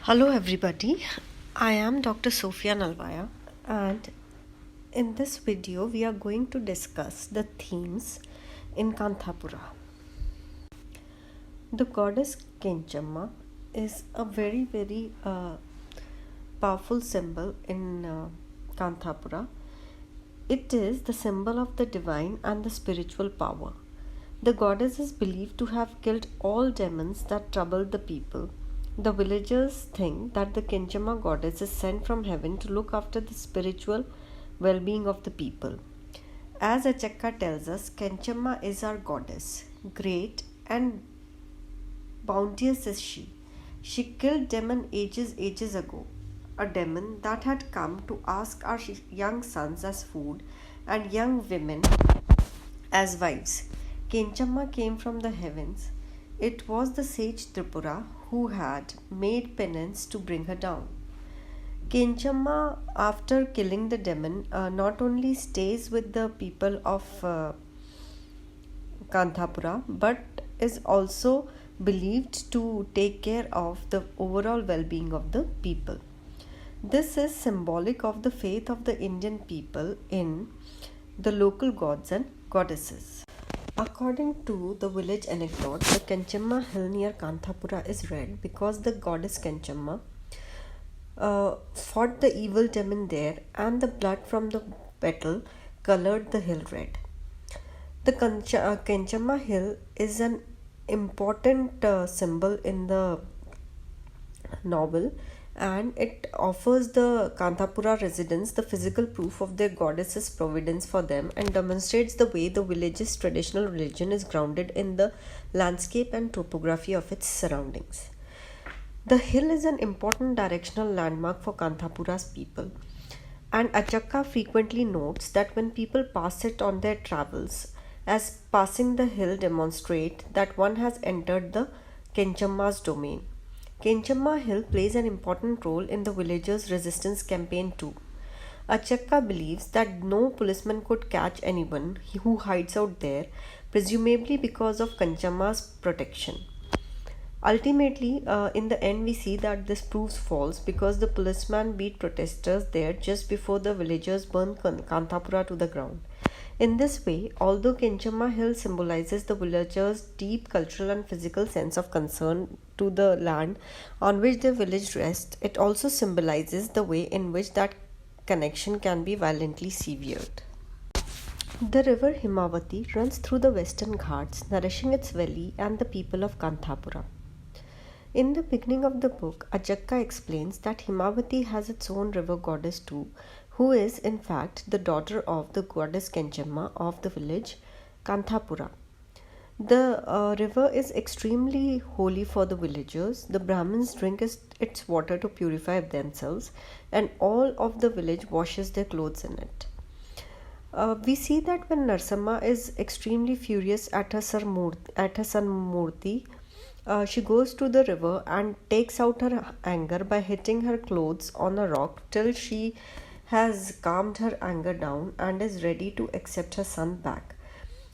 Hello, everybody. I am Dr. Sophia Nalvaya, and in this video, we are going to discuss the themes in Kanthapura. The goddess Kenchamma is a very powerful symbol in Kanthapura. It is the symbol of the divine and the spiritual power. The goddess is believed to have killed all demons that troubled the people. The villagers think that the Kenchamma goddess is sent from heaven to look after the spiritual well being of the people. As Achakka tells us, Kenchamma is our goddess. Great and bounteous is she. She killed demon ages ago. A demon that had come to ask our young sons as food and young women as wives. Kenchamma came from the heavens. It was the sage Tripura who had made penance to bring her down. Kenchamma, after killing the demon, not only stays with the people of Kanthapura but is also believed to take care of the overall well being of the people. This is symbolic of the faith of the Indian people in the local gods and goddesses. According to the village anecdote, the Kenchamma hill near Kanthapura is red because the goddess Kenchamma fought the evil demon there, and the blood from the battle colored the hill red. The Kenchamma hill is an important symbol in the novel, and it offers the Kanthapura residents the physical proof of their goddess's providence for them and demonstrates the way the village's traditional religion is grounded in the landscape and topography of its surroundings. The hill is an important directional landmark for Kanthapura's people, and Achakka frequently notes that when people pass it on their travels, as passing the hill demonstrate that one has entered the Kenchamma's domain. Kenchamma Hill plays an important role in the villagers' resistance campaign too. Achakka believes that no policeman could catch anyone who hides out there, presumably because of Kenchamma's protection. Ultimately, in the end, we see that this proves false because the policeman beat protesters there just before the villagers burned Kanthapura to the ground. In this way, although Kenchamma Hill symbolizes the villagers' deep cultural and physical sense of concern to the land on which their village rests, it also symbolizes the way in which that connection can be violently severed. The river Himavati runs through the western Ghats, nourishing its valley and the people of Kanthapura. In the beginning of the book, Achakka explains that Himavati has its own river goddess too, who is in fact the daughter of the goddess Kenchamma of the village Kanthapura. The river is extremely holy for the villagers. The Brahmins drink its water to purify themselves, and all of the village washes their clothes in it. We see that when Narsamma is extremely furious at her son Murti, she goes to the river and takes out her anger by hitting her clothes on a rock till she has calmed her anger down and is ready to accept her son back.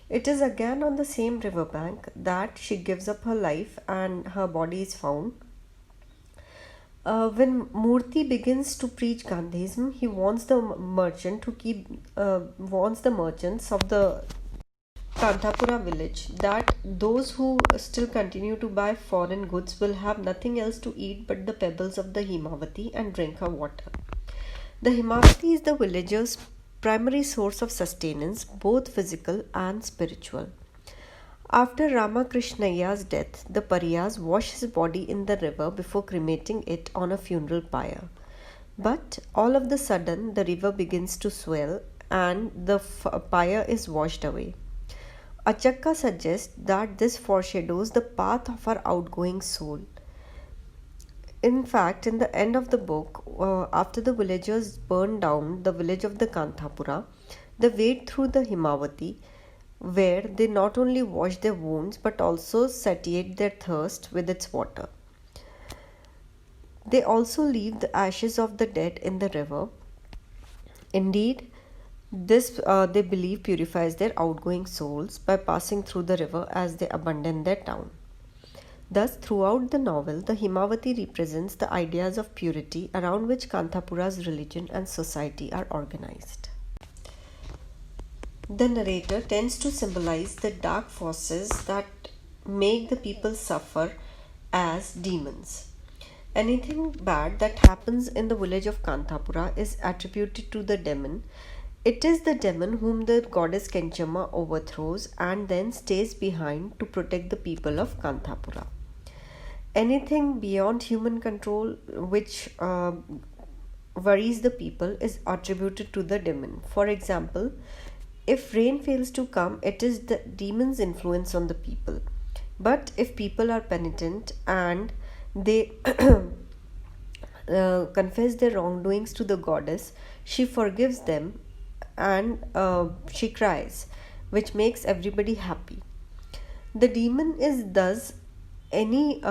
It is again on the same riverbank that she gives up her life and her body is found. When Murti begins to preach Gandhism, he warns the merchants of the Kanthapura village that those who still continue to buy foreign goods will have nothing else to eat but the pebbles of the Himavati and drink her water. The Himavati is the villagers' primary source of sustenance, both physical and spiritual. After Ramakrishnaiya's death, the Pariyas wash his body in the river before cremating it on a funeral pyre. But all of the sudden, the river begins to swell and the pyre is washed away. Achakka suggests that this foreshadows the path of our outgoing soul. In fact, in the end of the book, after the villagers burn down the village of the Kanthapura, they wade through the Himavati, where they not only wash their wounds but also satiate their thirst with its water. They also leave the ashes of the dead in the river. Indeed, this they believe purifies their outgoing souls by passing through the river as they abandon their town. Thus, throughout the novel, the Himavati represents the ideas of purity around which Kanthapura's religion and society are organized. The narrator tends to symbolize the dark forces that make the people suffer as demons. Anything bad that happens in the village of Kanthapura is attributed to the demon. It is the demon whom the goddess Kenchamma overthrows and then stays behind to protect the people of Kanthapura. Anything beyond human control which worries the people is attributed to the demon. For example, if rain fails to come, it is the demon's influence on the people. But if people are penitent and they confess their wrongdoings to the goddess, she forgives them and she cries, which makes everybody happy. The demon is thus any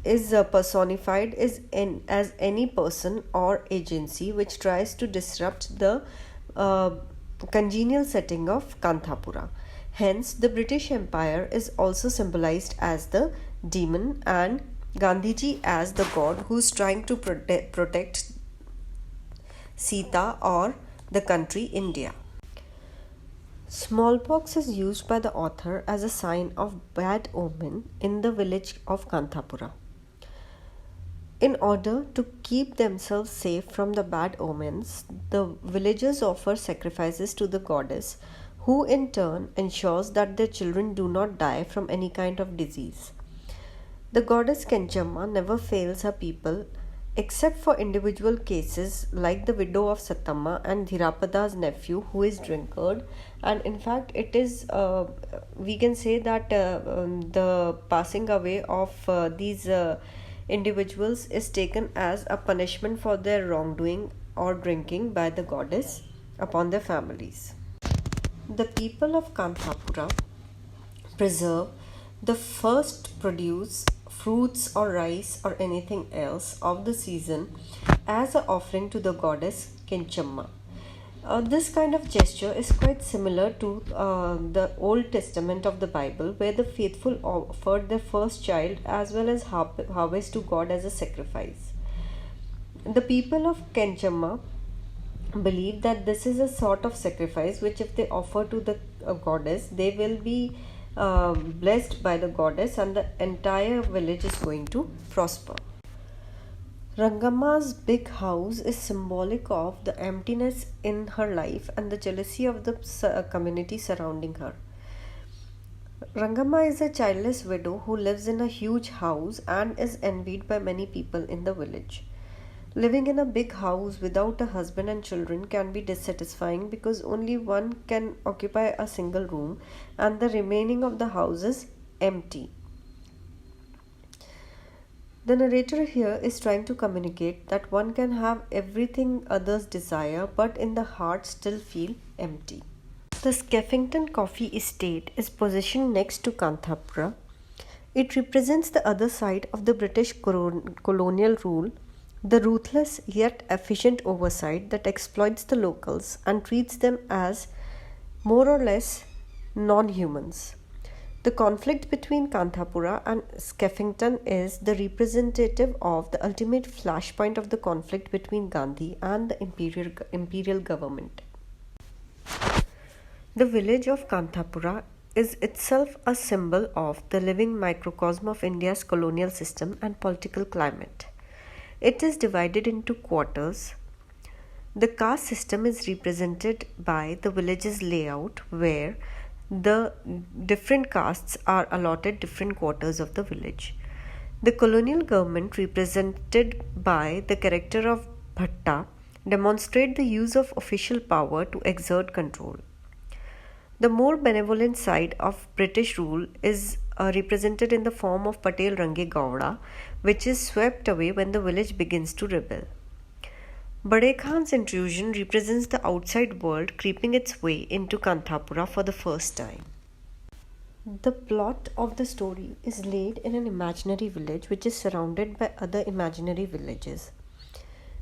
is personified as any person or agency which tries to disrupt the congenial setting of Kanthapura. Hence, the British Empire is also symbolized as the demon and Gandhiji as the god who's trying to protect Sita or the country India. Smallpox is used by the author as a sign of bad omen in the village of Kanthapura. In order to keep themselves safe from the bad omens, the villagers offer sacrifices to the goddess, who in turn ensures that their children do not die from any kind of disease. The goddess Kenchamma never fails her people except for individual cases like the widow of Satamma and Dhirapada's nephew who is drunkard, and in fact it is we can say that the passing away of these individuals is taken as a punishment for their wrongdoing or drinking by the goddess upon their families. The people of Kanthapura preserve the first produce, fruits or rice or anything else of the season as an offering to the goddess Kenchamma. This kind of gesture is quite similar to the Old Testament of the Bible, where the faithful offered their first child as well as harvest to God as a sacrifice. The people of Kenchamma believe that this is a sort of sacrifice which, if they offer to the goddess, they will be blessed by the goddess and the entire village is going to prosper. Rangamma's big house is symbolic of the emptiness in her life and the jealousy of the community surrounding her. Rangamma is a childless widow who lives in a huge house and is envied by many people in the village. Living in a big house without a husband and children can be dissatisfying because only one can occupy a single room and the remaining of the house is empty. The narrator here is trying to communicate that one can have everything others desire but in the heart still feel empty. The Skeffington Coffee Estate is positioned next to Kanthapura. It represents the other side of the British colonial rule, the ruthless yet efficient oversight that exploits the locals and treats them as more or less non-humans. The conflict between Kanthapura and Skeffington is the representative of the ultimate flashpoint of the conflict between Gandhi and the imperial government. The village of Kanthapura is itself a symbol of the living microcosm of India's colonial system and political climate. It is divided into quarters. The caste system is represented by the village's layout, where the different castes are allotted different quarters of the village. The colonial government, represented by the character of Bhatta, demonstrate the use of official power to exert control. The more benevolent side of British rule is represented in the form of Patel Range Gowda, which is swept away when the village begins to rebel. Bade Khan's intrusion represents the outside world creeping its way into Kanthapura for the first time. The plot of the story is laid in an imaginary village which is surrounded by other imaginary villages.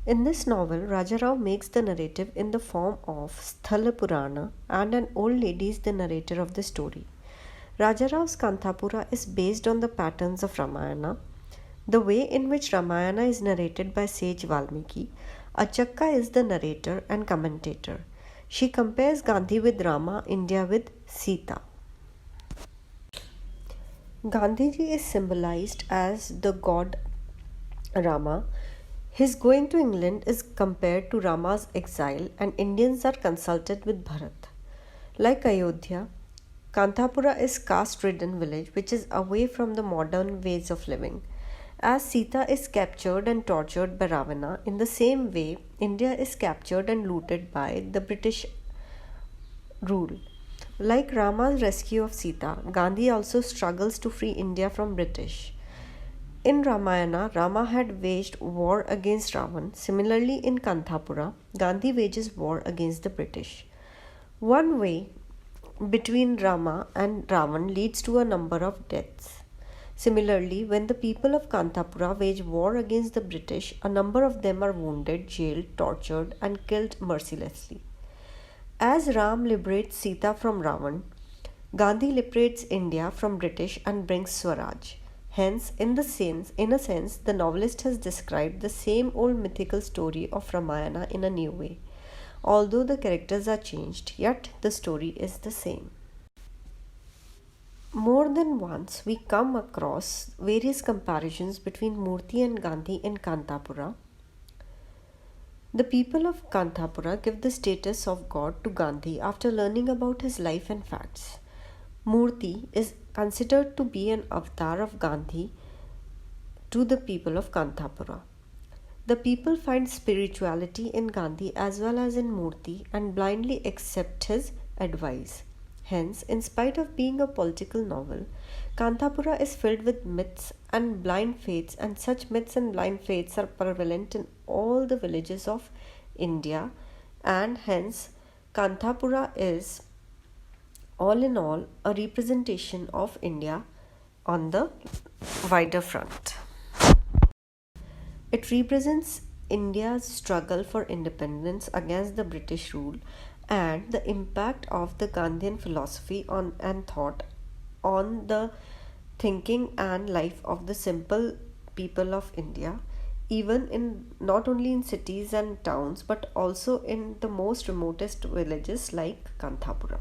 In this novel, Rajarao makes the narrative in the form of Sthala Purana and an old lady is the narrator of the story. Rajarau's Kanthapura is based on the patterns of Ramayana. The way in which Ramayana is narrated by sage Valmiki, Achakka is the narrator and commentator. She compares Gandhi with Rama, India with Sita. Gandhiji is symbolized as the god Rama. His going to England is compared to Rama's exile, and Indians are consulted with Bharat. Like Ayodhya, Kanthapura is caste-ridden village which is away from the modern ways of living. As Sita is captured and tortured by Ravana, in the same way, India is captured and looted by the British rule. Like Rama's rescue of Sita, Gandhi also struggles to free India from British. In Ramayana, Rama had waged war against Ravan. Similarly, in Kanthapura, Gandhi wages war against the British. One way between Rama and Ravan leads to a number of deaths. Similarly, when the people of Kanthapura wage war against the British, a number of them are wounded, jailed, tortured, and killed mercilessly. As Ram liberates Sita from Ravan, Gandhi liberates India from British and brings Swaraj. Hence, in a sense, the novelist has described the same old mythical story of Ramayana in a new way. Although the characters are changed, yet the story is the same. More than once, we come across various comparisons between Murti and Gandhi in Kanthapura. The people of Kanthapura give the status of God to Gandhi after learning about his life and facts. Murti is considered to be an avatar of Gandhi to the people of Kanthapura. The people find spirituality in Gandhi as well as in Murti and blindly accept his advice. Hence, in spite of being a political novel, Kanthapura is filled with myths and blind faiths, and such myths and blind faiths are prevalent in all the villages of India, and hence Kanthapura is all in all a representation of India on the wider front. It represents India's struggle for independence against the British rule and the impact of the Gandhian philosophy on and thought on the thinking and life of the simple people of India, even in not only in cities and towns but also in the most remotest villages like Kanthapura.